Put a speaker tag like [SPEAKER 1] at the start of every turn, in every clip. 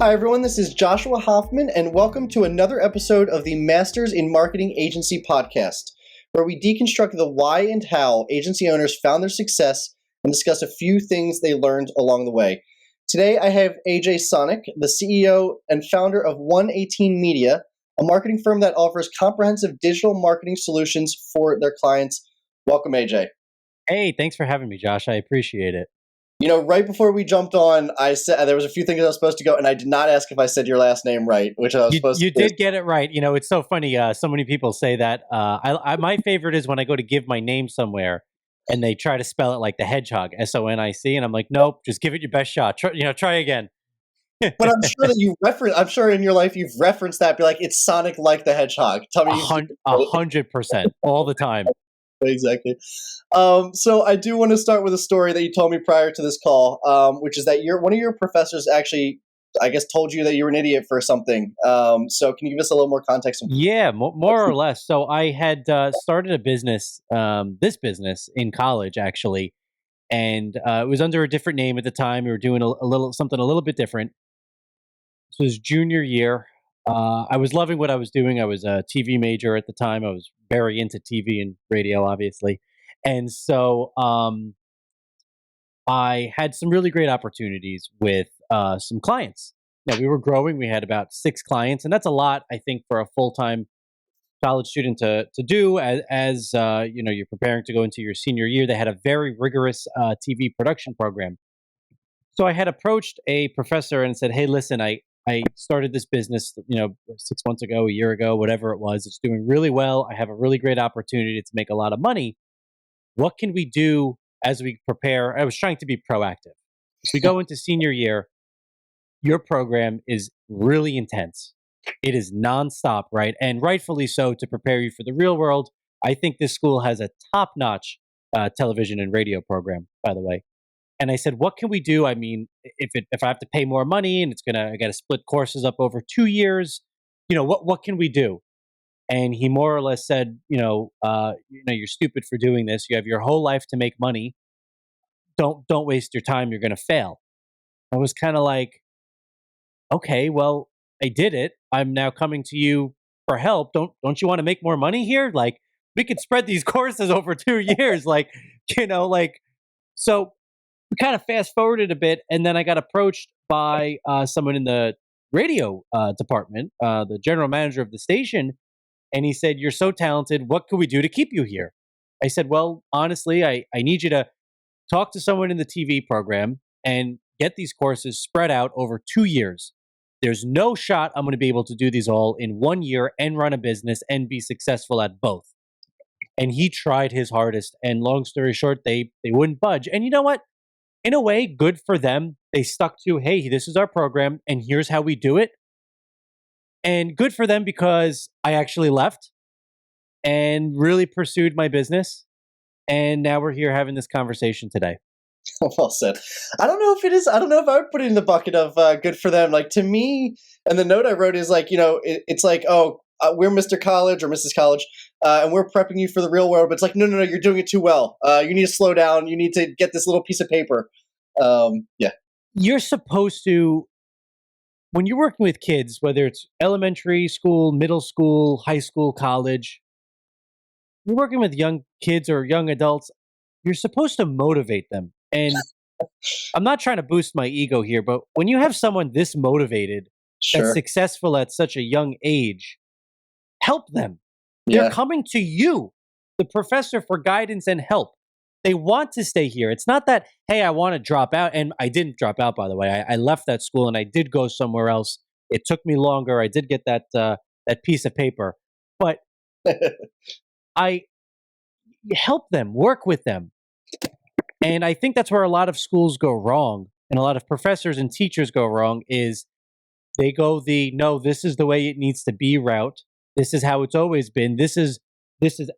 [SPEAKER 1] Hi, everyone. This is Joshua Hoffman, and welcome to another episode of the Masters in Marketing Agency podcast, where we deconstruct the why and how agency owners found their success and discuss a few things they learned along the way. Today, I have AJ Sonnick, the CEO and founder of 118Media, a marketing firm that offers comprehensive digital marketing solutions for their clients. Welcome, AJ.
[SPEAKER 2] Hey, thanks for having me, Josh. I appreciate it.
[SPEAKER 1] You know, right before we jumped on, I said there was a few things I was supposed to go, and I did not ask if I said your last name right, which I was supposed to.
[SPEAKER 2] You did get it right. You know, it's so funny. So many people say that. My favorite is when I go to give my name somewhere, and they try to spell it like the hedgehog, Sonic, and I'm like, nope, just give it your best shot. Try again.
[SPEAKER 1] But I'm sure that I'm sure in your life you've referenced that. Be like, it's Sonic like the Hedgehog. Tell me,
[SPEAKER 2] 100%, all the time.
[SPEAKER 1] Exactly. So I do want to start with a story that you told me prior to this call, which is that one of your professors actually, I guess, told you that you were an idiot for something. So can you give us a little more context?
[SPEAKER 2] Yeah, more or less. So I had started a business, this business in college, actually, and it was under a different name at the time. We were doing something a little bit different. This was junior year. I was loving what I was doing. I was a TV major at the time. I was very into TV and radio, obviously. And so I had some really great opportunities with some clients. Now, we were growing. We had about 6 clients, and that's a lot, I think, for a full-time college student to do as you're preparing to go into your senior year. They had a very rigorous TV production program. So I had approached a professor and said, hey, listen, I started this business, 6 months ago, a year ago, whatever it was. It's doing really well. I have a really great opportunity to make a lot of money. What can we do as we prepare? I was trying to be proactive. As we go into senior year, your program is really intense. It is nonstop, right? And rightfully so, to prepare you for the real world. I think this school has a top-notch television and radio program, by the way. And I said, what can we do? I mean, if I have to pay more money and I got to split courses up over 2 years, what can we do? And he more or less said, you're stupid for doing this. You have your whole life to make money. Don't waste your time. You're going to fail. I was kind of like, okay, well, I did it. I'm now coming to you for help. Don't you want to make more money here? Like, we could spread these courses over 2 years. So we kind of fast forwarded a bit, and then I got approached by someone in the radio department, the general manager of the station, and he said, you're so talented. What can we do to keep you here? I said, well, honestly, I need you to talk to someone in the TV program and get these courses spread out over 2 years. There's no shot I'm going to be able to do these all in 1 year and run a business and be successful at both. And he tried his hardest. And long story short, they wouldn't budge. And you know what? In a way, good for them. They stuck to, hey, this is our program, and here's how we do it. And good for them because I actually left and really pursued my business. And now we're here having this conversation today.
[SPEAKER 1] Well said. I don't know if it is. I don't know if I would put it in the bucket of good for them. Like, to me, and the note I wrote is like, it's like, oh, we're Mr. College or Mrs. College, and we're prepping you for the real world. But it's like, no, you're doing it too well. You need to slow down. You need to get this little piece of paper. Yeah.
[SPEAKER 2] You're supposed to, when you're working with kids, whether it's elementary school, middle school, high school, college, you're working with young kids or young adults, you're supposed to motivate them. And I'm not trying to boost my ego here, but when you have someone this motivated,
[SPEAKER 1] Sure.
[SPEAKER 2] that's successful at such a young age, help them.
[SPEAKER 1] Yeah.
[SPEAKER 2] They're coming to you, the professor, for guidance and help. They want to stay here. It's not that, hey, I want to drop out. And I didn't drop out, by the way. I left that school and I did go somewhere else. It took me longer. I did get that piece of paper. But I help them, work with them. And I think that's where a lot of schools go wrong, and a lot of professors and teachers go wrong, is they go no, this is the way it needs to be route. This is how it's always been. This is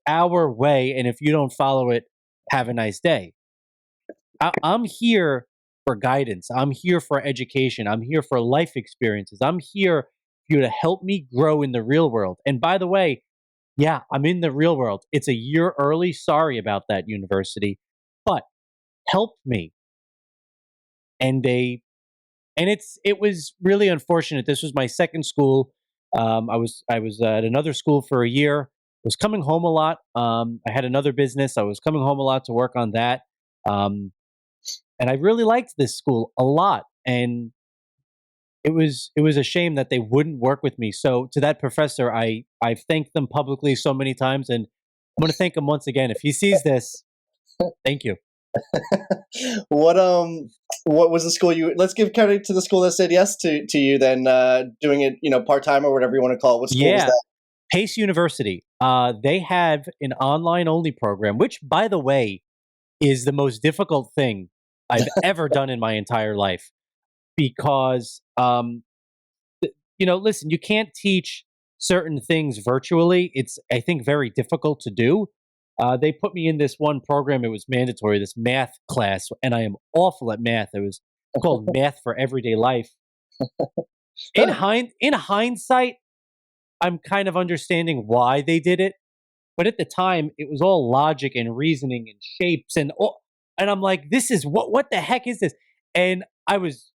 [SPEAKER 2] our way, and if you don't follow it, have a nice day. I'm here for guidance. I'm here for education. I'm here for life experiences. I'm here for you to help me grow in the real world. And by the way, yeah, I'm in the real world. It's a year early. Sorry about that, university. But help me. And they And it was really unfortunate. This was my second school. I was at another school for a year. Was coming home a lot. I had another business. I was coming home a lot to work on that. Um, and I really liked this school a lot. And it was a shame that they wouldn't work with me. So to that professor, I've thanked them publicly so many times, and I'm going to thank him once again. If he sees this, thank you.
[SPEAKER 1] What what was the school you? Let's give credit to the school that said yes to you. Then doing it, part time or whatever you want to call it. What school was
[SPEAKER 2] Yeah,
[SPEAKER 1] that?
[SPEAKER 2] Pace University. They have an online only program, which, by the way, is the most difficult thing I've ever done in my entire life because listen, you can't teach certain things virtually. It's, I think, very difficult to do. They put me in this one program. It was mandatory, this math class, and I am awful at math. It was called Math for Everyday Life. In hindsight, I'm kind of understanding why they did it, but at the time, it was all logic and reasoning and shapes and I'm like, this is what the heck is this? And I was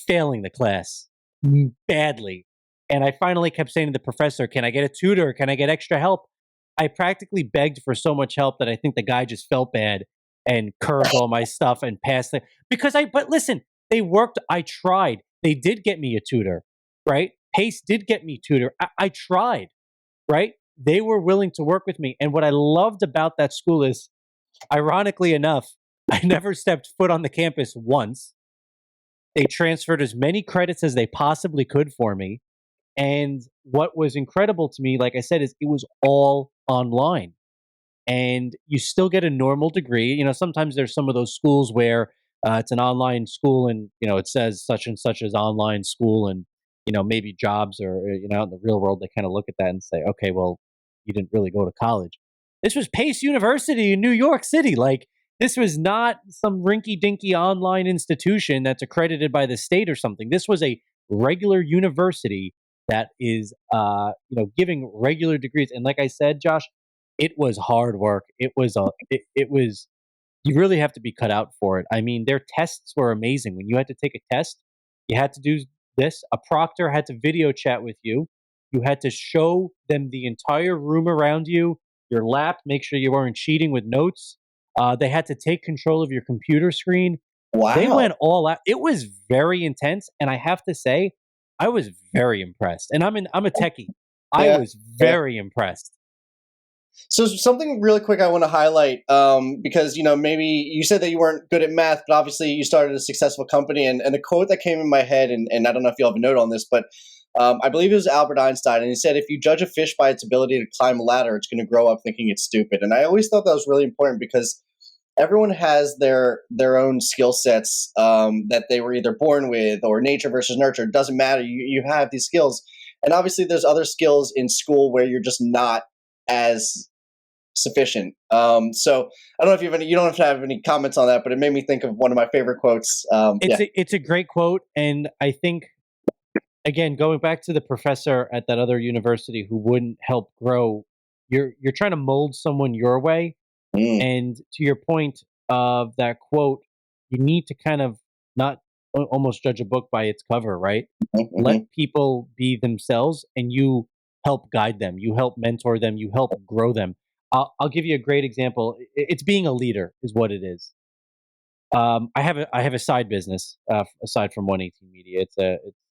[SPEAKER 2] failing the class badly. And I finally kept saying to the professor, "Can I get a tutor? Can I get extra help?" I practically begged for so much help that I think the guy just felt bad and curved all my stuff and passed it. But listen, they worked. I tried. They did get me a tutor, right? Pace did get me tutor. I tried, right? They were willing to work with me. And what I loved about that school is, ironically enough, I never stepped foot on the campus once. They transferred as many credits as they possibly could for me. And what was incredible to me, like I said, is it was all online and you still get a normal degree. Sometimes there's some of those schools where it's an online school and, it says such and such as online school and, maybe jobs or, out in the real world, they kind of look at that and say, okay, well, you didn't really go to college. This was Pace University in New York City. Like, this was not some rinky dinky online institution that's accredited by the state or something. This was a regular university that is, giving regular degrees. And like I said, Josh, it was hard work. It was you really have to be cut out for it. I mean, their tests were amazing. When you had to take a test, you had to do this. A proctor had to video chat with you. You had to show them the entire room around you, your lap, make sure you weren't cheating with notes. They had to take control of your computer screen. They
[SPEAKER 1] Wow.
[SPEAKER 2] went all out. It was very intense, and I have to say, I was very impressed. And I'm a techie. I
[SPEAKER 1] Yeah.
[SPEAKER 2] was
[SPEAKER 1] Yeah.
[SPEAKER 2] very impressed.
[SPEAKER 1] So something really quick I want to highlight, because maybe you said that you weren't good at math, but obviously you started a successful company, and the quote that came in my head, and I don't know if you'll have a note on this, but I believe it was Albert Einstein, and he said, "If you judge a fish by its ability to climb a ladder, it's going to grow up thinking it's stupid." And I always thought that was really important because everyone has their own skill sets that they were either born with or nature versus nurture. It doesn't matter. You have these skills, and obviously there's other skills in school where you're just not as sufficient. So I don't know if you don't have to have any comments on that, but it made me think of one of my favorite quotes.
[SPEAKER 2] It's a great quote, and I think, again, going back to the professor at that other university who wouldn't help grow, you're trying to mold someone your way.
[SPEAKER 1] Mm,
[SPEAKER 2] And to your point of that quote, you need to kind of not almost judge a book by its cover, right?
[SPEAKER 1] mm-hmm.
[SPEAKER 2] Let people be themselves and you help guide them, you help mentor them, you help grow them. I'll give you a great example. It's being a leader, is what it is. I have a side business aside from 118 Media. It's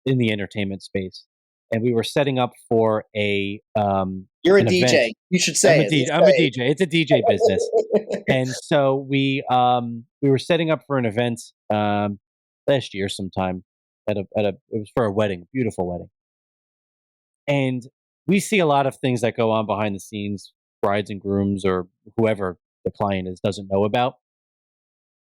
[SPEAKER 2] in the entertainment space, and we were setting up for
[SPEAKER 1] You're a
[SPEAKER 2] an event.
[SPEAKER 1] DJ. You should say it. Let's
[SPEAKER 2] I'm a
[SPEAKER 1] say
[SPEAKER 2] DJ. It's a DJ business,
[SPEAKER 1] it.
[SPEAKER 2] and so we were setting up for an event last year sometime it was for a wedding, beautiful wedding, and we see a lot of things that go on behind the scenes, brides and grooms or whoever the client is doesn't know about.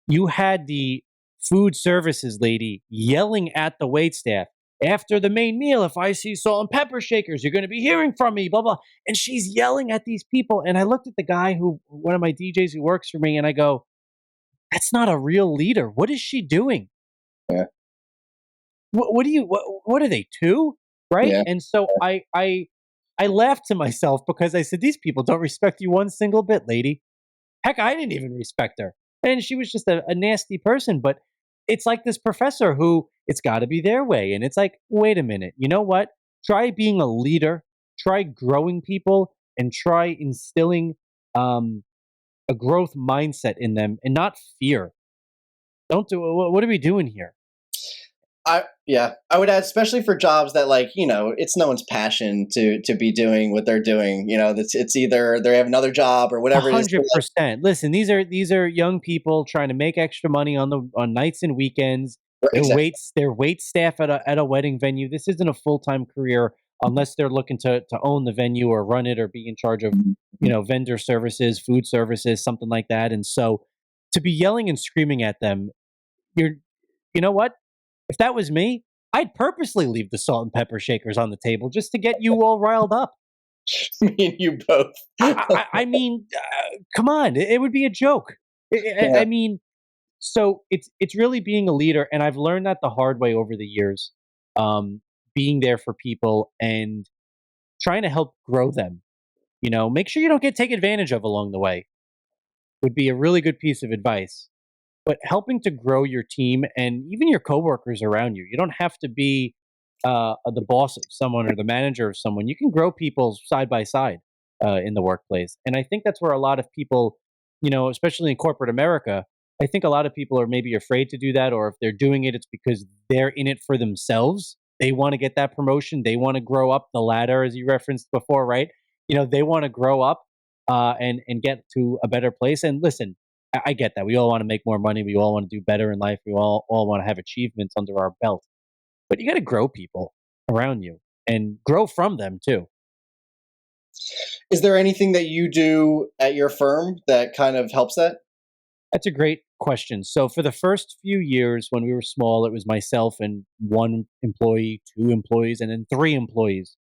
[SPEAKER 2] You had the food services lady yelling at the wait staff after the main meal. If I see salt and pepper shakers, you're going to be hearing from me, blah, blah. And she's yelling at these people. And I looked at the guy one of my DJs who works for me, and I go, that's not a real leader. What is she doing?
[SPEAKER 1] Yeah.
[SPEAKER 2] What are they, two? Right.
[SPEAKER 1] Yeah.
[SPEAKER 2] And so I laughed to myself because I said, these people don't respect you one single bit, lady. Heck, I didn't even respect her. And she was just a nasty person. But it's like this professor who it's got to be their way. And it's like, wait a minute, you know what? Try being a leader, try growing people, and try instilling um, a growth mindset in them and not fear. Don't do what are we doing here?
[SPEAKER 1] I would add, especially for jobs that, like, it's no one's passion to be doing what they're doing. It's either they have another job or
[SPEAKER 2] A
[SPEAKER 1] whatever it is.
[SPEAKER 2] hundred percent. Listen, these are young people trying to make extra money on nights and weekends.
[SPEAKER 1] Exactly.
[SPEAKER 2] They're wait staff at a wedding venue. This isn't a full time career unless they're looking to own the venue or run it or be in charge of vendor services, food services, something like that. And so to be yelling and screaming at them, you're you know what? If that was me, I'd purposely leave the salt and pepper shakers on the table just to get you all riled up.
[SPEAKER 1] Me and you both.
[SPEAKER 2] I mean, come on, it would be a joke.
[SPEAKER 1] Yeah.
[SPEAKER 2] I mean, so it's really being a leader, and I've learned that the hard way over the years. Being there for people and trying to help grow them. Make sure you don't get taken advantage of along the way. Would be a really good piece of advice. But helping to grow your team and even your coworkers around you. You don't have to be the boss of someone or the manager of someone. You can grow people side by side in the workplace, and I think that's where a lot of people, especially in corporate America, I think a lot of people are maybe afraid to do that, or if they're doing it, it's because they're in it for themselves. They want to get that promotion. They want to grow up the ladder, as you referenced before, right? They want to grow up and get to a better place. And listen, I get that. We all want to make more money. We all want to do better in life. We all want to have achievements under our belt. But you got to grow people around you and grow from them too.
[SPEAKER 1] Is there anything that you do at your firm that kind of helps that?
[SPEAKER 2] That's a great question. So for the first few years when we were small, it was myself and one employee, two employees, and then three employees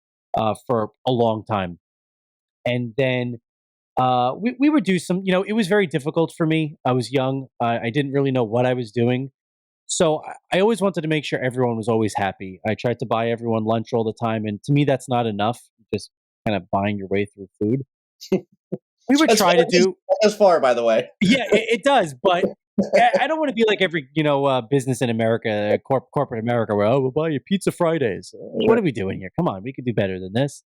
[SPEAKER 2] for a long time. And then we would do some, it was very difficult for me. I was young. I didn't really know what I was doing. So I always wanted to make sure everyone was always happy. I tried to buy everyone lunch all the time. And to me, that's not enough. Just kind of buying your way through food. We would
[SPEAKER 1] As
[SPEAKER 2] try
[SPEAKER 1] far
[SPEAKER 2] to do.
[SPEAKER 1] as far, by the way.
[SPEAKER 2] Yeah, it does. But I don't want to be like every, business in America, corporate America, where, oh, we'll buy you pizza Fridays. What
[SPEAKER 1] Sure.
[SPEAKER 2] are we doing here? Come on, we could do better than this.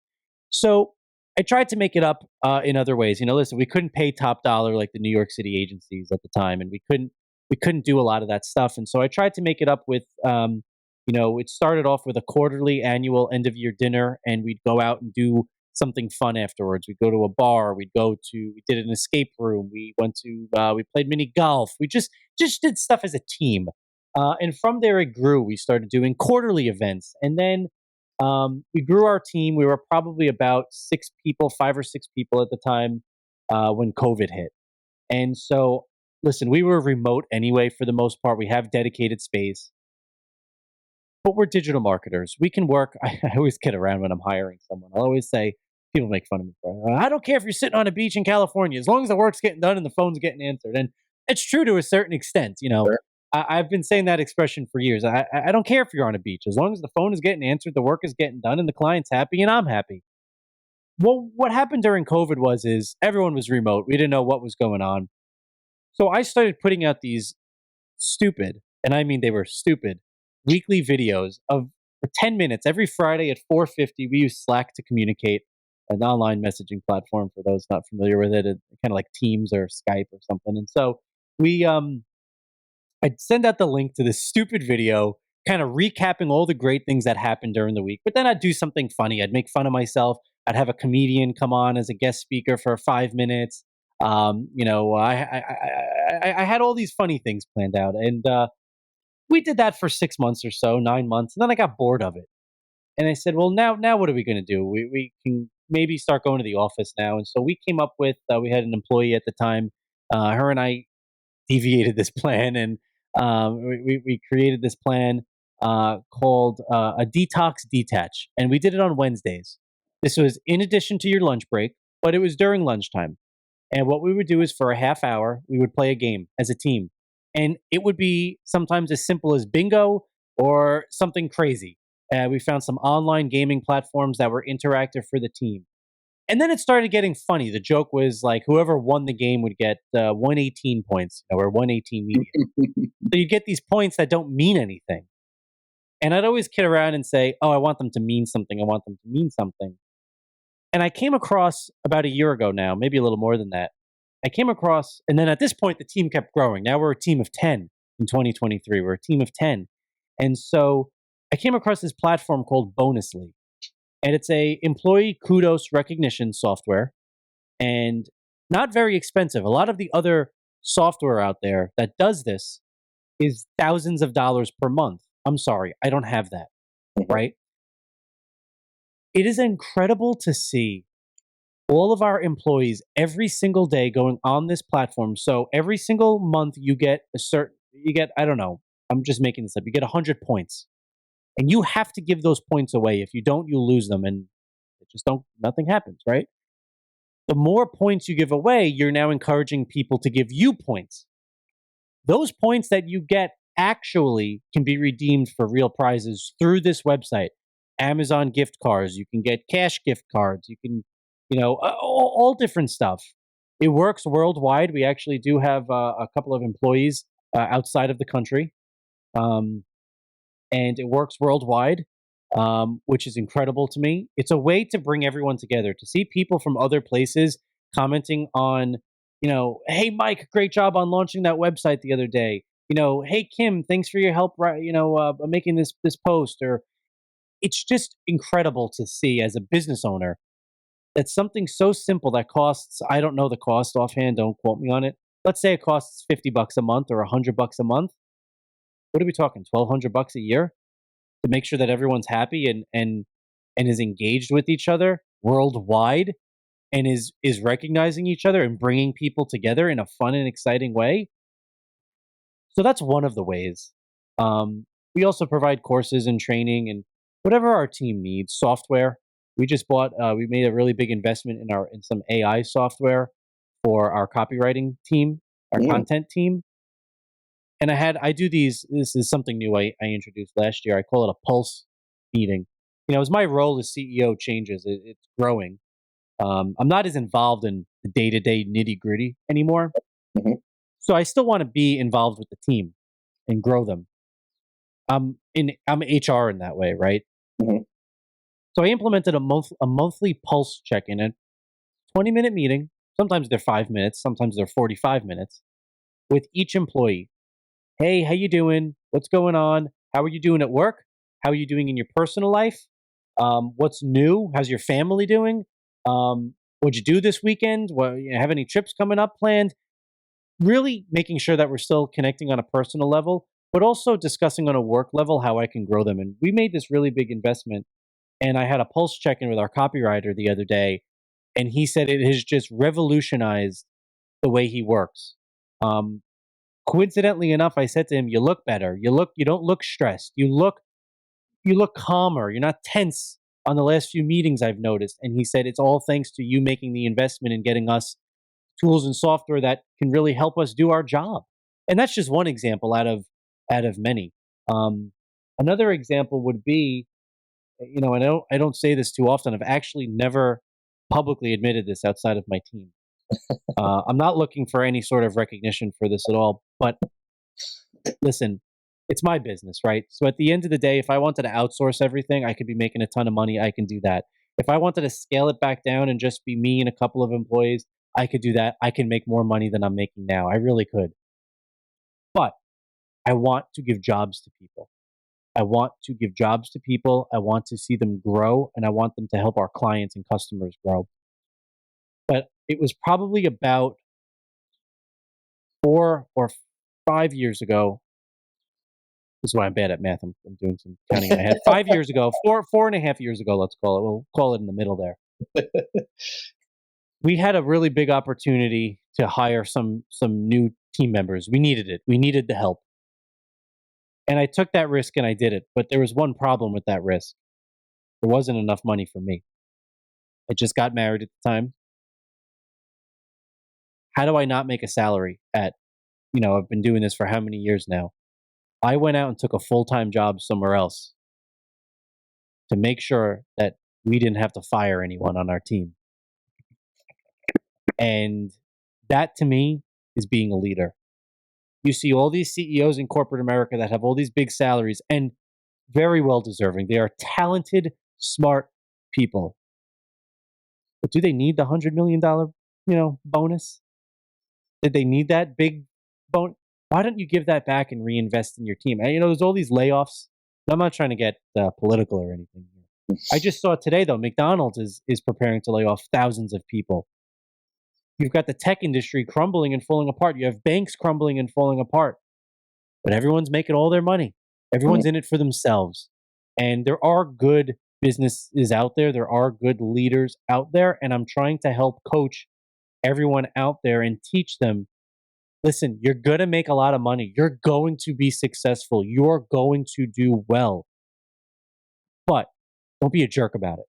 [SPEAKER 2] So I tried to make it up in other ways. Listen, we couldn't pay top dollar like the New York City agencies at the time, and we couldn't do a lot of that stuff. And so I tried to make it up with, it started off with a quarterly annual end of year dinner, and we'd go out and do something fun afterwards. We'd go to a bar. We did an escape room. We played mini golf. We just did stuff as a team. And from there it grew. We started doing quarterly events, and then we grew our team. We were probably about 6 people, 5 or 6 people at the time when COVID hit. And so, listen, we were remote anyway for the most part. We have dedicated space, but we're digital marketers. We can work. I always kid around when I'm hiring someone. I always say, people make fun of me for it. I don't care if you're sitting on a beach in California, as long as the work's getting done and the phone's getting answered. And it's true to a certain extent.
[SPEAKER 1] Sure.
[SPEAKER 2] I've been saying that expression for years. I don't care if you're on a beach, as long as the phone is getting answered, the work is getting done, and the client's happy, and I'm happy. Well, what happened during COVID is everyone was remote. We didn't know what was going on. So I started putting out these stupid, and I mean they were stupid, weekly videos of for 10 minutes every Friday at 4:50. We use Slack to communicate, an online messaging platform for those not familiar with it, kind of like Teams or Skype or something. And so we I'd send out the link to this stupid video, kind of recapping all the great things that happened during the week. But then I'd do something funny. I'd make fun of myself. I'd have a comedian come on as a guest speaker for 5 minutes. I had all these funny things planned out, and we did that for 6 months or so, 9 months, and then I got bored of it. And I said, well, now what are we going to do? We can maybe start going to the office now. And so we came up with, we had an employee at the time. Her and I deviated this plan, and we created this plan called a detox detach. And we did it on Wednesdays. This was in addition to your lunch break, but it was during lunchtime. And what we would do is for a half hour, we would play a game as a team. And it would be sometimes as simple as bingo or something crazy. We found some online gaming platforms that were interactive for the team. And then it started getting funny. The joke was like whoever won the game would get 118 points, or 118 media. So you get these points that don't mean anything. And I'd always kid around and say, oh, I want them to mean something. I want them to mean something. And I came across about a year ago now, maybe a little more than that. I came across, and then at this point, the team kept growing. Now we're a team of 10 in 2023. We're a team of 10. And so I came across this platform called Bonusly. And it's a employee kudos recognition software and not very expensive. A lot of the other software out there that does this is thousands of dollars per month. I'm sorry, I don't have that, right? It is incredible to see all of our employees every single day going on this platform. So every single month you get I don't know, I'm just making this up. You get 100 points. And you have to give those points away. If you don't, you lose them and nothing happens, right? The more points you give away, you're now encouraging people to give you points. Those points that you get actually can be redeemed for real prizes through this website. Amazon gift cards, you can get cash gift cards, you can, all different stuff. It works worldwide. We actually do have a couple of employees outside of the country. And it works worldwide, which is incredible to me. It's a way to bring everyone together, to see people from other places commenting on, hey, Mike, great job on launching that website the other day. Hey, Kim, thanks for your help, making this post. Or it's just incredible to see as a business owner that something so simple that costs, I don't know the cost offhand, don't quote me on it. Let's say it costs $50 a month or $100 a month. What are we talking? $1,200 a year to make sure that everyone's happy and is engaged with each other worldwide and is recognizing each other and bringing people together in a fun and exciting way. So that's one of the ways. We also provide courses and training and whatever our team needs. Software. We just bought. We made a really big investment in some AI software for our copywriting team, our content team. And I do these. This is something new I introduced last year. I call it a pulse meeting. As my role as CEO changes, it's growing. I'm not as involved in the day-to-day nitty-gritty anymore.
[SPEAKER 1] Mhm.
[SPEAKER 2] So I still want to be involved with the team and grow them. I'm HR in that way, right?
[SPEAKER 1] Mhm.
[SPEAKER 2] So I implemented a monthly pulse check-in, a 20-minute meeting. Sometimes they're 5 minutes, sometimes they're 45 minutes with each employee. Hey, how you doing? What's going on? How are you doing at work? How are you doing in your personal life? What's new? How's your family doing? What'd you do this weekend? Have any trips coming up planned? Really making sure that we're still connecting on a personal level, but also discussing on a work level how I can grow them. And we made this really big investment. And I had a pulse check-in with our copywriter the other day, and he said it has just revolutionized the way he works. Um, Coincidentally enough, I said to him, "You look better. You don't look stressed. You look calmer. You're not tense on the last few meetings I've noticed." And he said, "It's all thanks to you making the investment and getting us tools and software that can really help us do our job." And that's just one example out of many. Um, Another example would be, and I don't say this too often. I've actually never publicly admitted this outside of my team. I'm not looking for any sort of recognition for this at all. But listen, it's my business, right? So at the end of the day, if I wanted to outsource everything, I could be making a ton of money. I can do that. If I wanted to scale it back down and just be me and a couple of employees, I could do that. I can make more money than I'm making now. I really could. But I want to give jobs to people. I want to give jobs to people. I want to see them grow, and I want them to help our clients and customers grow. But it was probably about 4 or 5 years ago. This is why I'm bad at math. I'm doing some counting in my head. 5 years ago, 4.5 years ago, let's call it. We'll call it in the middle there. We had a really big opportunity to hire some new team members. We needed it. We needed the help. And I took that risk and I did it. But there was one problem with that risk. There wasn't enough money for me. I just got married at the time. How do I not make a salary I've been doing this for how many years now? I went out and took a full-time job somewhere else to make sure that we didn't have to fire anyone on our team. And that to me is being a leader. You see all these CEOs in corporate America that have all these big salaries and very well deserving. They are talented, smart people. But do they need the $100 million, bonus? Did they need that big bonus? Why don't you give that back and reinvest in your team? And, there's all these layoffs. I'm not trying to get political or anything here. I just saw today though, McDonald's is preparing to lay off thousands of people. You've got the tech industry crumbling and falling apart. You have banks crumbling and falling apart. But everyone's making all their money. Everyone's in it for themselves. And there are good businesses out there. There are good leaders out there. And I'm trying to help coach everyone out there and teach them, listen, you're going to make a lot of money. You're going to be successful. You're going to do well. But don't be a jerk about it.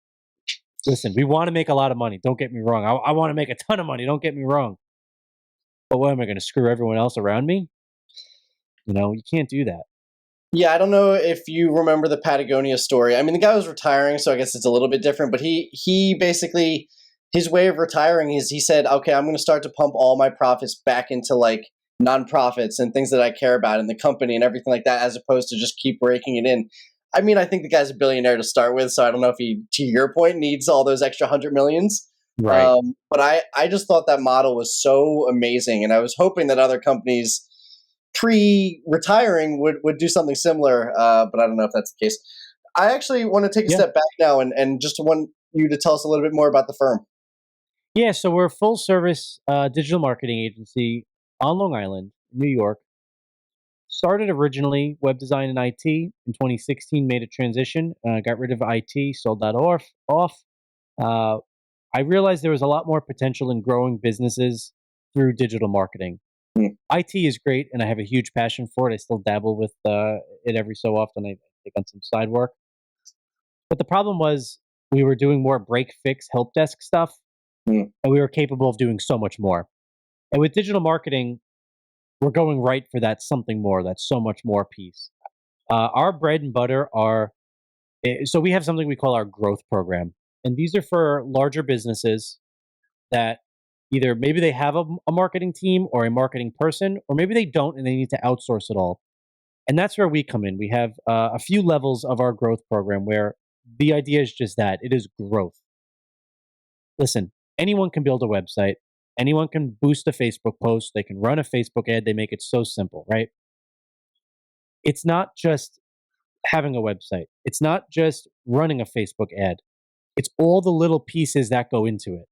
[SPEAKER 2] Listen, we want to make a lot of money. Don't get me wrong. I want to make a ton of money. Don't get me wrong. But what am I going to screw everyone else around me? You can't do that.
[SPEAKER 1] Yeah, I don't know if you remember the Patagonia story. I mean, the guy was retiring, so I guess it's a little bit different. But he basically, his way of retiring is he said, okay, I'm going to start to pump all my profits back into like nonprofits and things that I care about in the company and everything like that, as opposed to just keep raking it in. I mean, I think the guy's a billionaire to start with, so I don't know if he, to your point, needs all those extra 100 millions.
[SPEAKER 2] Right.
[SPEAKER 1] But I just thought that model was so amazing, and I was hoping that other companies pre-retiring would do something similar, but I don't know if that's the case. I actually want to take a step back now and just want you to tell us a little bit more about the firm.
[SPEAKER 2] Yeah, so we're a full-service digital marketing agency on Long Island, New York. Started originally web design and IT. In 2016, made a transition, got rid of IT, sold that off. I realized there was a lot more potential in growing businesses through digital marketing. IT is great, and I have a huge passion for it. I still dabble with it every so often. I take on some side work. But the problem was we were doing more break, fix, help desk stuff, and we were capable of doing so much more. And with digital marketing, we're going right for that something more, that so much more piece. Our bread and butter are, so we have something we call our growth program. And these are for larger businesses that either maybe they have a marketing team or a marketing person, or maybe they don't and they need to outsource it all. And that's where we come in. We have a few levels of our growth program where the idea is just that it is growth. Listen, anyone can build a website. Anyone can boost a Facebook post. They can run a Facebook ad. They make it so simple, right? It's not just having a website. It's not just running a Facebook ad. It's all the little pieces that go into it.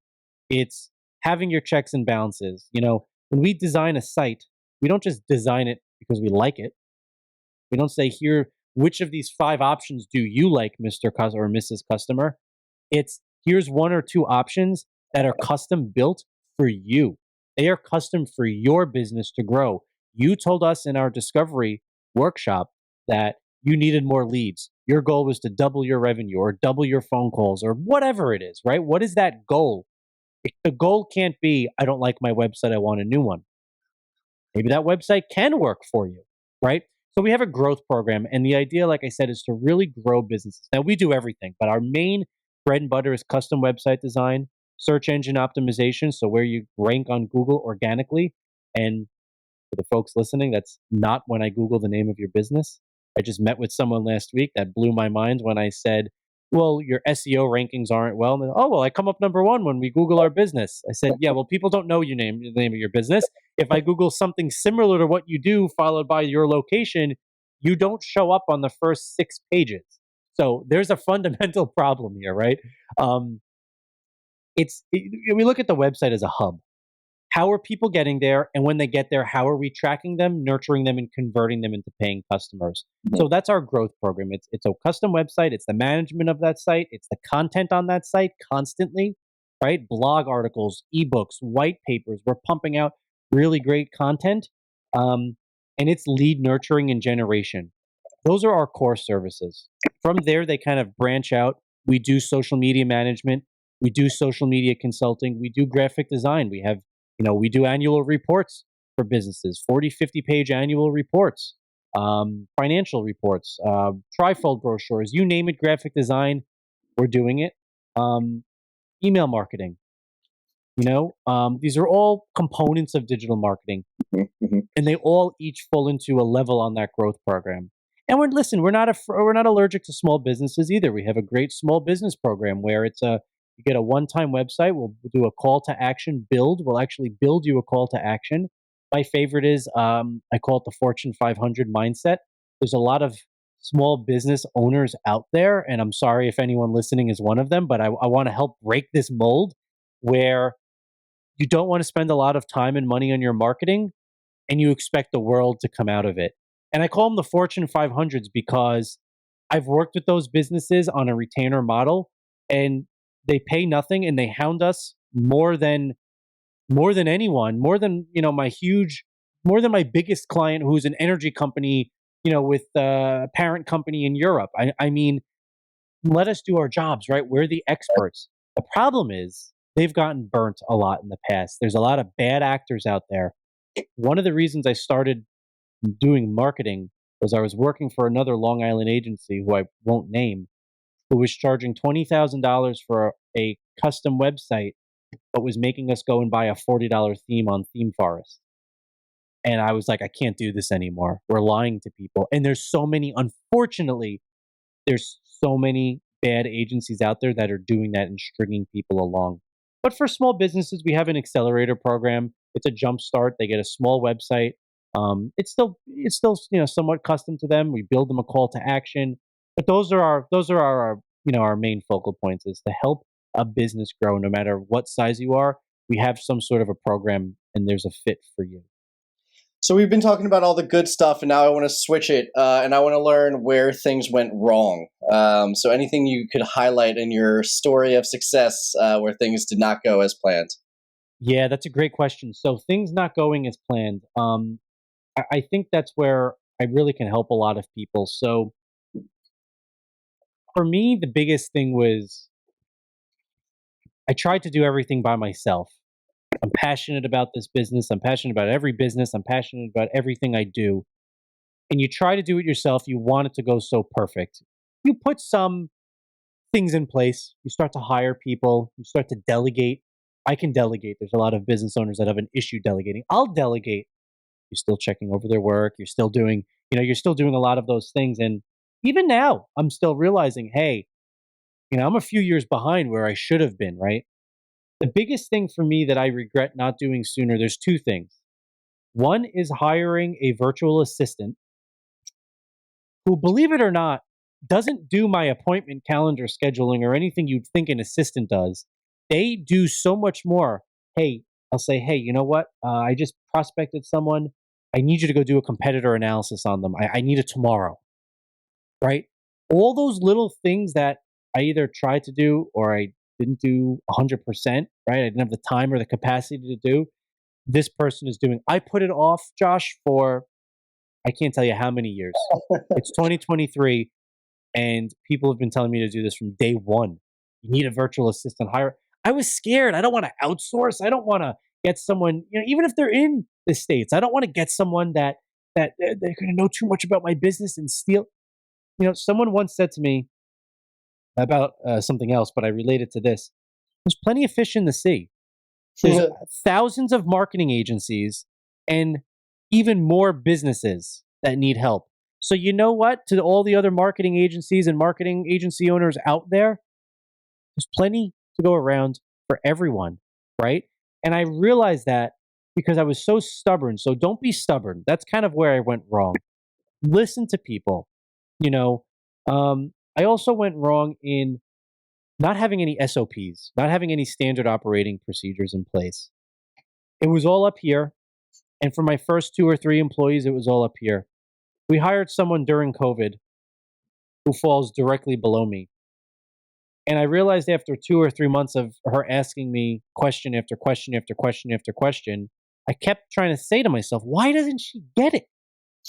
[SPEAKER 2] It's having your checks and balances. When we design a site, we don't just design it because we like it. We don't say, here, which of these 5 options do you like, Mr. Customer or Mrs. Customer? It's, here's 1 or 2 options that are custom built for you. They are custom for your business to grow. You told us in our discovery workshop that you needed more leads. Your goal was to double your revenue or double your phone calls or whatever it is, right? What is that goal? The goal can't be, I don't like my website, I want a new one. Maybe that website can work for you, right? So we have a growth program. And the idea, like I said, is to really grow businesses. Now, we do everything, but our main bread and butter is custom website design, search engine optimization, so where you rank on Google organically. And for the folks listening, that's not when I Google the name of your business. I just met with someone last week that blew my mind when I said, well, your SEO rankings aren't well. And then, oh, well, I come up number 1 when we Google our business. I said, yeah, well, people don't know the name of your business. If I Google something similar to what you do, followed by your location, you don't show up on the first 6 pages. So there's a fundamental problem here, right? We look at the website as a hub. How are people getting there? And when they get there, how are we tracking them, nurturing them, and converting them into paying customers? So that's our growth program. It's a custom website. It's the management of that site. It's the content on that site constantly, right? Blog articles, ebooks, white papers. We're pumping out really great content. And it's lead nurturing and generation. Those are our core services. From there, they kind of branch out. We do social media management. We do social media consulting. We do graphic design. We do annual reports for businesses, 40, 50-page annual reports, financial reports, trifold brochures, you name it, graphic design, we're doing it. Email marketing. These are all components of digital marketing,
[SPEAKER 1] Mm-hmm.
[SPEAKER 2] and they all each fall into a level on that growth program. And we're not allergic to small businesses either. We have a great small business program where you get a one-time website. We'll do a call to action build. We'll actually build you a call to action. My favorite is I call it the Fortune 500 mindset. There's a lot of small business owners out there, and I'm sorry if anyone listening is one of them, but I want to help break this mold where you don't want to spend a lot of time and money on your marketing and you expect the world to come out of it. And I call them the Fortune 500s because I've worked with those businesses on a retainer model, and they pay nothing and they hound us more than anyone, more than my biggest client who's an energy company, with a parent company in Europe. I mean, let us do our jobs, right? We're the experts. The problem is they've gotten burnt a lot in the past. There's a lot of bad actors out there. One of the reasons I started doing marketing was I was working for another Long Island agency who I won't name, who was charging $20,000 for a custom website, but was making us go and buy a $40 theme on Theme Forest. And I was like, I can't do this anymore. We're lying to people. And unfortunately, there's so many bad agencies out there that are doing that and stringing people along. But for small businesses, we have an accelerator program. It's a jump start. They get a small website. It's still somewhat custom to them. We build them a call to action. But those are our main focal points, is to help a business grow. No matter what size you are, we have some sort of a program, and there's a fit for you.
[SPEAKER 1] So we've been talking about all the good stuff, and now I want to switch it, and I want to learn where things went wrong. So anything you could highlight in your story of success where things did not go as planned?
[SPEAKER 2] Yeah, that's a great question. So things not going as planned. I think that's where I really can help a lot of people. So for me, the biggest thing was I tried to do everything by myself. I'm passionate about this business. I'm passionate about every business. I'm passionate about everything I do. And you try to do it yourself. You want it to go so perfect. You put some things in place. You start to hire people. You start to delegate. I can delegate. There's a lot of business owners that have an issue delegating. I'll delegate. You're still checking over their work. You're still doing a lot of those things. And even now, I'm still realizing, hey, I'm a few years behind where I should have been, right? The biggest thing for me that I regret not doing sooner, there's two things. One is hiring a virtual assistant who, believe it or not, doesn't do my appointment calendar scheduling or anything you'd think an assistant does. They do so much more. Hey, I'll say, hey, you know what? I just prospected someone. I need you to go do a competitor analysis on them. I need it tomorrow, right? All those little things that I either tried to do or I didn't do 100%, right? I didn't have the time or the capacity to do. This person is doing. I put it off, Josh, for I can't tell you how many years. It's 2023, and people have been telling me to do this from day one. You need a virtual assistant. Hire. I was scared. I don't want to outsource. I don't want to get someone. Even if they're in the states, I don't want to get someone that they're going to know too much about my business and steal. Someone once said to me about something else, but I related to this. There's plenty of fish in the sea. There's thousands of marketing agencies and even more businesses that need help. So you know what? To all the other marketing agencies and marketing agency owners out there, there's plenty to go around for everyone, right? And I realized that because I was so stubborn. So don't be stubborn. That's kind of where I went wrong. Listen to people. You know, I also went wrong in not having any SOPs, not having any standard operating procedures in place. It was all up here. And for my first 2 or 3 employees, it was all up here. We hired someone during COVID who falls directly below me. And I realized after 2 or 3 months of her asking me question after question after question after question, I kept trying to say to myself, why doesn't she get it?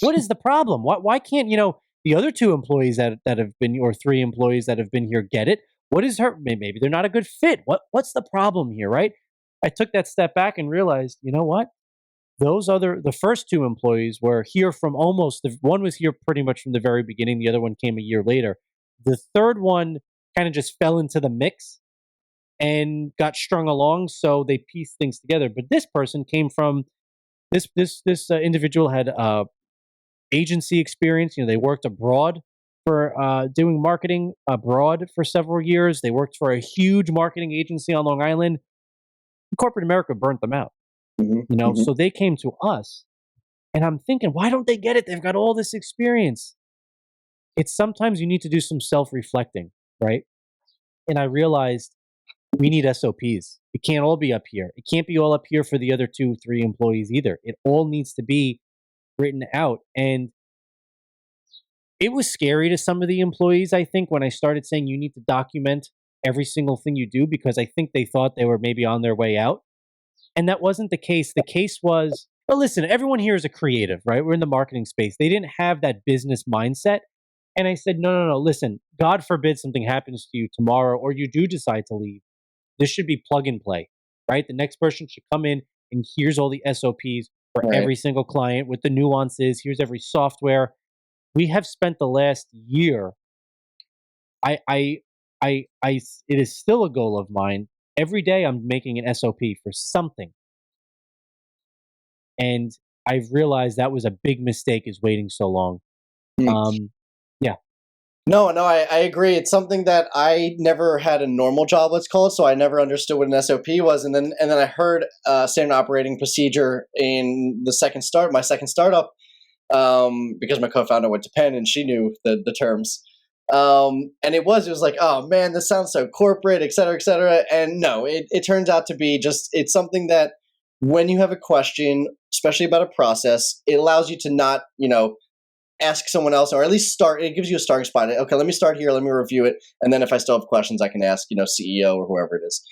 [SPEAKER 2] What is the problem? Why can't, the other 2 employees that have been, or 3 employees that have been here get it? What is her? Maybe they're not a good fit. What's the problem here, right? I took that step back and realized, you know what? The first 2 employees were here from one was here pretty much from the very beginning. The other one came a year later. The third one kind of just fell into the mix. and got strung along, so they pieced things together. But this person came from this individual had agency experience. They worked abroad for doing marketing abroad for several years. They worked for a huge marketing agency on Long Island. Corporate America burnt them out.
[SPEAKER 1] Hmm. Hmm.
[SPEAKER 2] So they came to us, and I'm thinking, why don't they get it? They've got all this experience. It's sometimes you need to do some self-reflecting, right? And I realized we need SOPs. It can't all be up here. It can't be all up here for the other 2, 3 employees either. It all needs to be written out. And it was scary to some of the employees, I think, when I started saying you need to document every single thing you do, because I think they thought they were maybe on their way out. And that wasn't the case. The case was, well, listen, everyone here is a creative, right? We're in the marketing space. They didn't have that business mindset. And I said, no, no, no, listen, God forbid something happens to you tomorrow or you do decide to leave. This should be plug and play, right? The next person should come in and here's all the SOPs for
[SPEAKER 1] Right.
[SPEAKER 2] every single client with the nuances. Here's every software. We have spent the last year. It is still a goal of mine. Every day I'm making an SOP for something. And I've realized that was a big mistake is waiting so long.
[SPEAKER 1] Hmm.
[SPEAKER 2] Yeah.
[SPEAKER 1] No, no, I agree. It's something that I never had a normal job, let's call it, so I never understood what an SOP was. And then I heard standard operating procedure in my second startup, because my co-founder went to Penn and she knew the terms. And it was like, oh man, this sounds so corporate, et cetera, et cetera. And no, it turns out to be just, it's something that when you have a question, especially about a process, it allows you to not, ask someone else, or at least start. It gives you a starting spot. Okay, let me start here. Let me review it, and then if I still have questions, I can ask, CEO or whoever it is.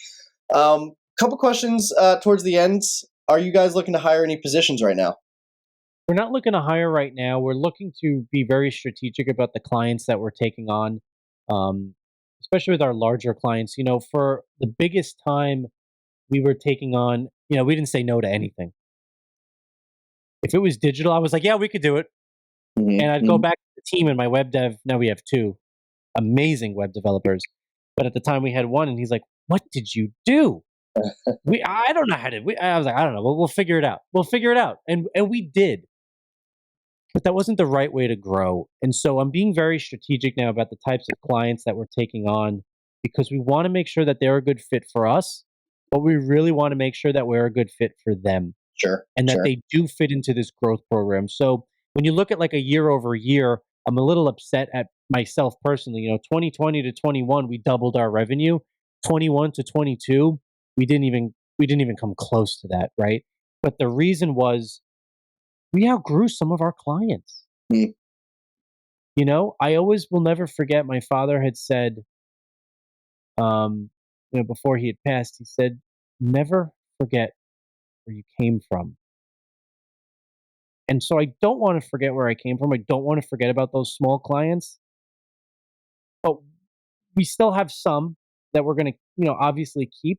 [SPEAKER 1] Couple questions towards the end. Are you guys looking to hire any positions right now?
[SPEAKER 2] We're not looking to hire right now. We're looking to be very strategic about the clients that we're taking on, um, especially with our larger clients. For the biggest time we were taking on, we didn't say no to anything. If it was digital, I was like, yeah, we could do it. And I'd go
[SPEAKER 1] Hmm.
[SPEAKER 2] back to the team and my web dev. Now we have two amazing web developers. But at the time we had one, and he's like, "What did you do?" I don't know how to. I was like, "I don't know. We'll figure it out. We'll figure it out." And we did, but that wasn't the right way to grow. And so I'm being very strategic now about the types of clients that we're taking on, because we want to make sure that they're a good fit for us, but we really want to make sure that we're a good fit for them
[SPEAKER 1] Sure,
[SPEAKER 2] and that
[SPEAKER 1] sure.
[SPEAKER 2] they do fit into this growth program. So when you look at like a year over year, I'm a little upset at myself personally. 2020 to 21, we doubled our revenue. 21 to 22, we didn't even come close to that, right? But the reason was we outgrew some of our clients.
[SPEAKER 1] Mm.
[SPEAKER 2] I always will never forget my father had said, um, before he had passed, he said, never forget where you came from. And so I don't want to forget where I came from. I don't want to forget about those small clients, but we still have some that we're going to, obviously keep,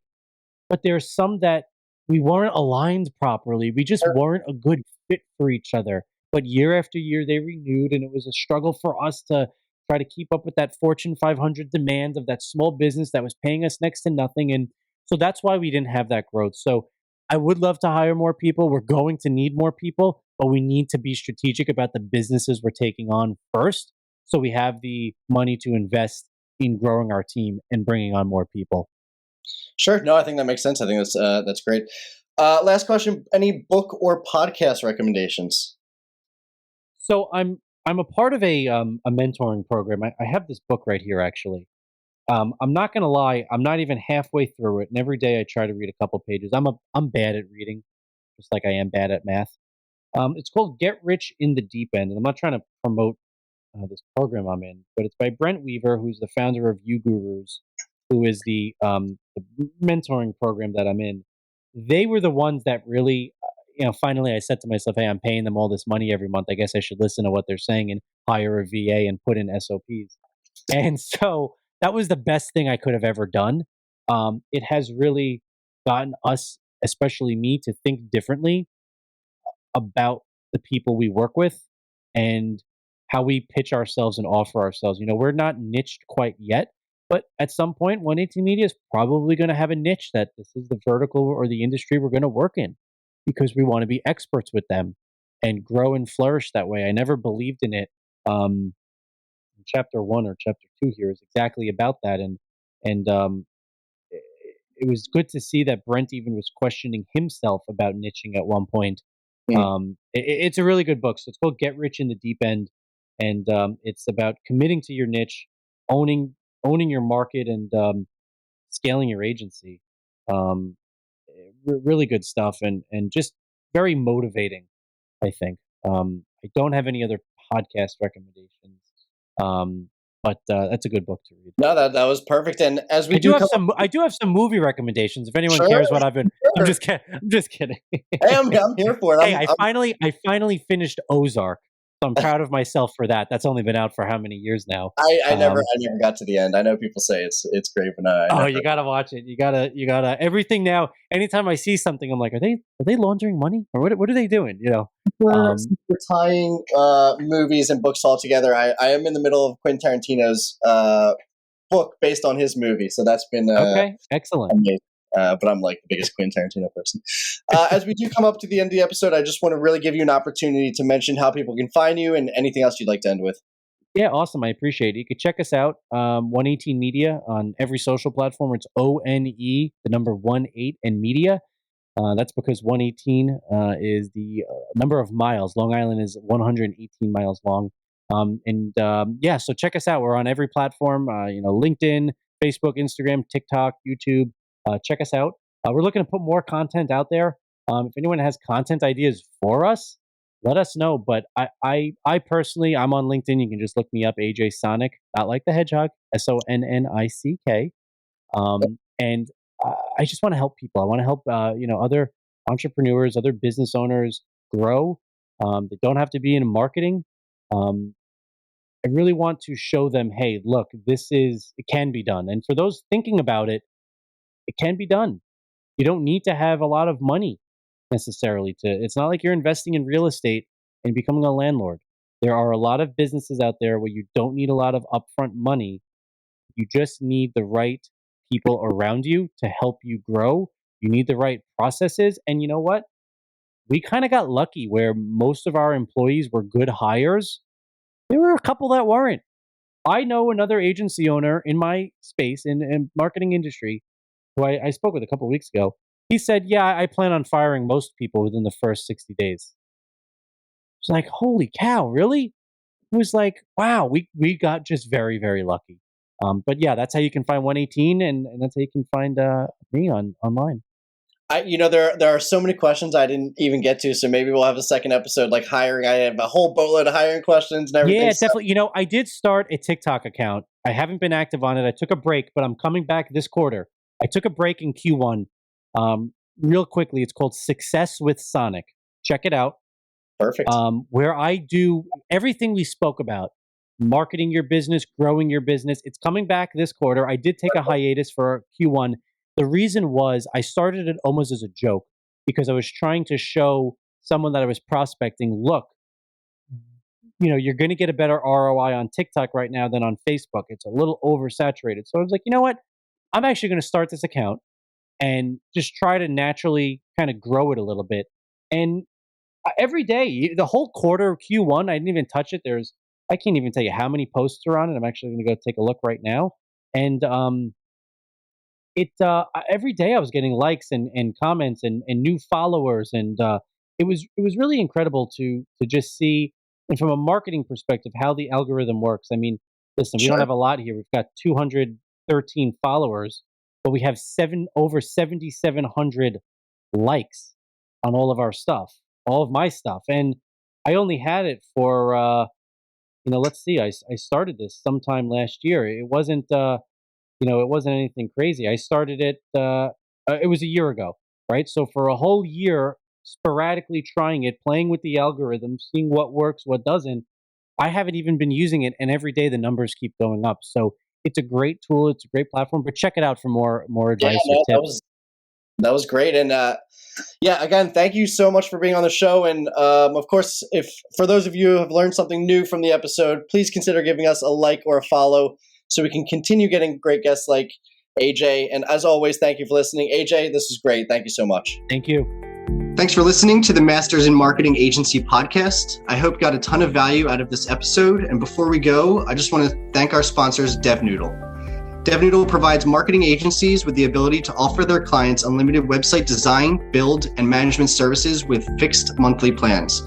[SPEAKER 2] but there's some that we weren't aligned properly. We just
[SPEAKER 1] Sure.
[SPEAKER 2] weren't a good fit for each other. But year after year, they renewed, and it was a struggle for us to try to keep up with that Fortune 500 demand of that small business that was paying us next to nothing. And so that's why we didn't have that growth. So I would love to hire more people. We're going to need more people, but we need to be strategic about the businesses we're taking on first. So we have the money to invest in growing our team and bringing on more people.
[SPEAKER 1] Sure. No, I think that makes sense. I think that's great. Last question: any book or podcast recommendations?
[SPEAKER 2] So I'm a part of a mentoring program. I have this book right here actually. I'm not gonna lie, I'm not even halfway through it, and every day I try to read a couple pages. I'm bad at reading, just like I am bad at math. It's called Get Rich in the Deep End, and I'm not trying to promote this program I'm in, but it's by Brent Weaver, who's the founder of You Gurus, who is the mentoring program that I'm in. They were the ones that really, finally I said to myself, hey, I'm paying them all this money every month. I guess I should listen to what they're saying and hire a VA and put in SOPs. And so that was the best thing I could have ever done. It has really gotten us, especially me, to think differently about the people we work with and how we pitch ourselves and offer ourselves. We're not niched quite yet, But at some point, 118 Media is probably going to have a niche that this is the vertical or the industry we're going to work in because we want to be experts with them and grow and flourish that way. I never believed in it. Chapter 1 or chapter 2 here is exactly about that. And it was good to see that Brent even was questioning himself about niching at one point.
[SPEAKER 1] Mm.
[SPEAKER 2] It's a really good book. So it's called Get Rich in the Deep End, and it's about committing to your niche, owning your market, and scaling your agency. Um, Really good stuff, and just very motivating. I think. I don't have any other podcast recommendations, um, but that's a good book to read.
[SPEAKER 1] No, that was perfect. And as we do come up,
[SPEAKER 2] I do have some movie recommendations. If anyone
[SPEAKER 1] sure,
[SPEAKER 2] cares what I've been, I'm
[SPEAKER 1] sure.
[SPEAKER 2] just kidding. I'm just kidding.
[SPEAKER 1] Hey, I'm here for it.
[SPEAKER 2] Hey, I finally finished Ozark, so I'm proud of myself for that. That's only been out for how many years now?
[SPEAKER 1] I never got to the end. I know people say it's great, but I
[SPEAKER 2] Oh,
[SPEAKER 1] never.
[SPEAKER 2] you gotta watch it. You gotta everything now. Anytime I see something, I'm like, are they laundering money or what are they doing? You know.
[SPEAKER 1] Since we're tying movies and books all together, I am in the middle of Quentin Tarantino's book based on his movie, so that's been
[SPEAKER 2] Okay, excellent.
[SPEAKER 1] amazing. But I'm like the biggest Quentin Tarantino person. As we do come up to the end of the episode, I just want to really give you an opportunity to mention how people can find you and anything else you'd like to end with.
[SPEAKER 2] Yeah, awesome. I appreciate it. You can check us out, 118 Media on every social platform. It's ONE, the number 18 and Media. That's because 118 is the number of miles. Long Island is 118 miles long. Yeah, so check us out. We're on every platform, LinkedIn, Facebook, Instagram, TikTok, YouTube. Check us out. We're looking to put more content out there. If anyone has content ideas for us, let us know. But I personally, I'm on LinkedIn. You can just look me up, AJ Sonnick, not like the hedgehog, Sonnick. And I just want to help people. I want to help, other entrepreneurs, other business owners grow. They don't have to be in marketing. Um, I really want to show them, hey, look, it can be done. And for those thinking about it, it can be done. You don't need to have a lot of money necessarily it's not like you're investing in real estate and becoming a landlord. There are a lot of businesses out there where you don't need a lot of upfront money. You just need the right people around you to help you grow. You need the right processes. And you know what? We kind of got lucky where most of our employees were good hires. There were a couple that weren't. I know another agency owner in my space in marketing industry who I spoke with a couple of weeks ago. He said, "Yeah, I plan on firing most people within the first 60 days." It's like, holy cow, really? It was like, wow, we got just very, very lucky. But yeah, that's how you can find 118, and that's how you can find me online.
[SPEAKER 1] There are so many questions I didn't even get to, so maybe we'll have a second episode like hiring. I have a whole boatload of hiring questions and everything.
[SPEAKER 2] Yeah,
[SPEAKER 1] So
[SPEAKER 2] definitely. I did start a TikTok account. I haven't been active on it. I took a break, but I'm coming back this quarter. I took a break in Q1. Real quickly, it's called Success with Sonnick. Check it out.
[SPEAKER 1] perfect.
[SPEAKER 2] Where I do everything we spoke about, marketing your business, growing your business. It's coming back this quarter. I did take a hiatus for Q1. The reason was I started it almost as a joke because I was trying to show someone that I was prospecting, look, you're going to get a better ROI on TikTok right now than on Facebook. It's a little oversaturated. So I was like, you know what? I'm actually going to start this account and just try to naturally kind of grow it a little bit. And every day, the whole quarter of Q1, I didn't even touch it. I can't even tell you how many posts are on it. I'm actually going to go take a look right now. And every day I was getting likes and comments and new followers, and it was really incredible to just see, and from a marketing perspective, how the algorithm works. I mean, listen, we don't
[SPEAKER 1] Sure.
[SPEAKER 2] have a lot here. We've got 213 followers, but we have over 7,700 likes on all of our stuff, all of my stuff, and I only had it for let's see, I started this sometime last year. It wasn't anything crazy. I started it. It was a year ago, right? So for a whole year, sporadically trying it, playing with the algorithm, seeing what works, what doesn't. I haven't even been using it, and every day the numbers keep going up. So it's a great tool. It's a great platform. But check it out for more
[SPEAKER 1] Yeah,
[SPEAKER 2] advice or
[SPEAKER 1] no, that
[SPEAKER 2] tips.
[SPEAKER 1] was that was great. And yeah, again, thank you so much for being on the show. And of course, if for those of you who have learned something new from the episode, please consider giving us a like or a follow. so we can continue getting great guests like AJ. And as always, thank you for listening. AJ, this is great. Thank you so much.
[SPEAKER 2] Thank you.
[SPEAKER 1] Thanks for listening to the Masters in Marketing Agency podcast. I hope you got a ton of value out of this episode. And before we go, I just want to thank our sponsors, DevNoodle. DevNoodle provides marketing agencies with the ability to offer their clients unlimited website design, build, and management services with fixed monthly plans.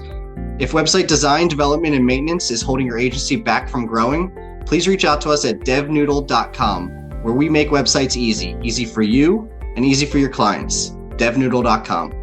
[SPEAKER 1] If website design, development, and maintenance is holding your agency back from growing, please reach out to us at devnoodle.com, where we make websites easy for you and easy for your clients. devnoodle.com.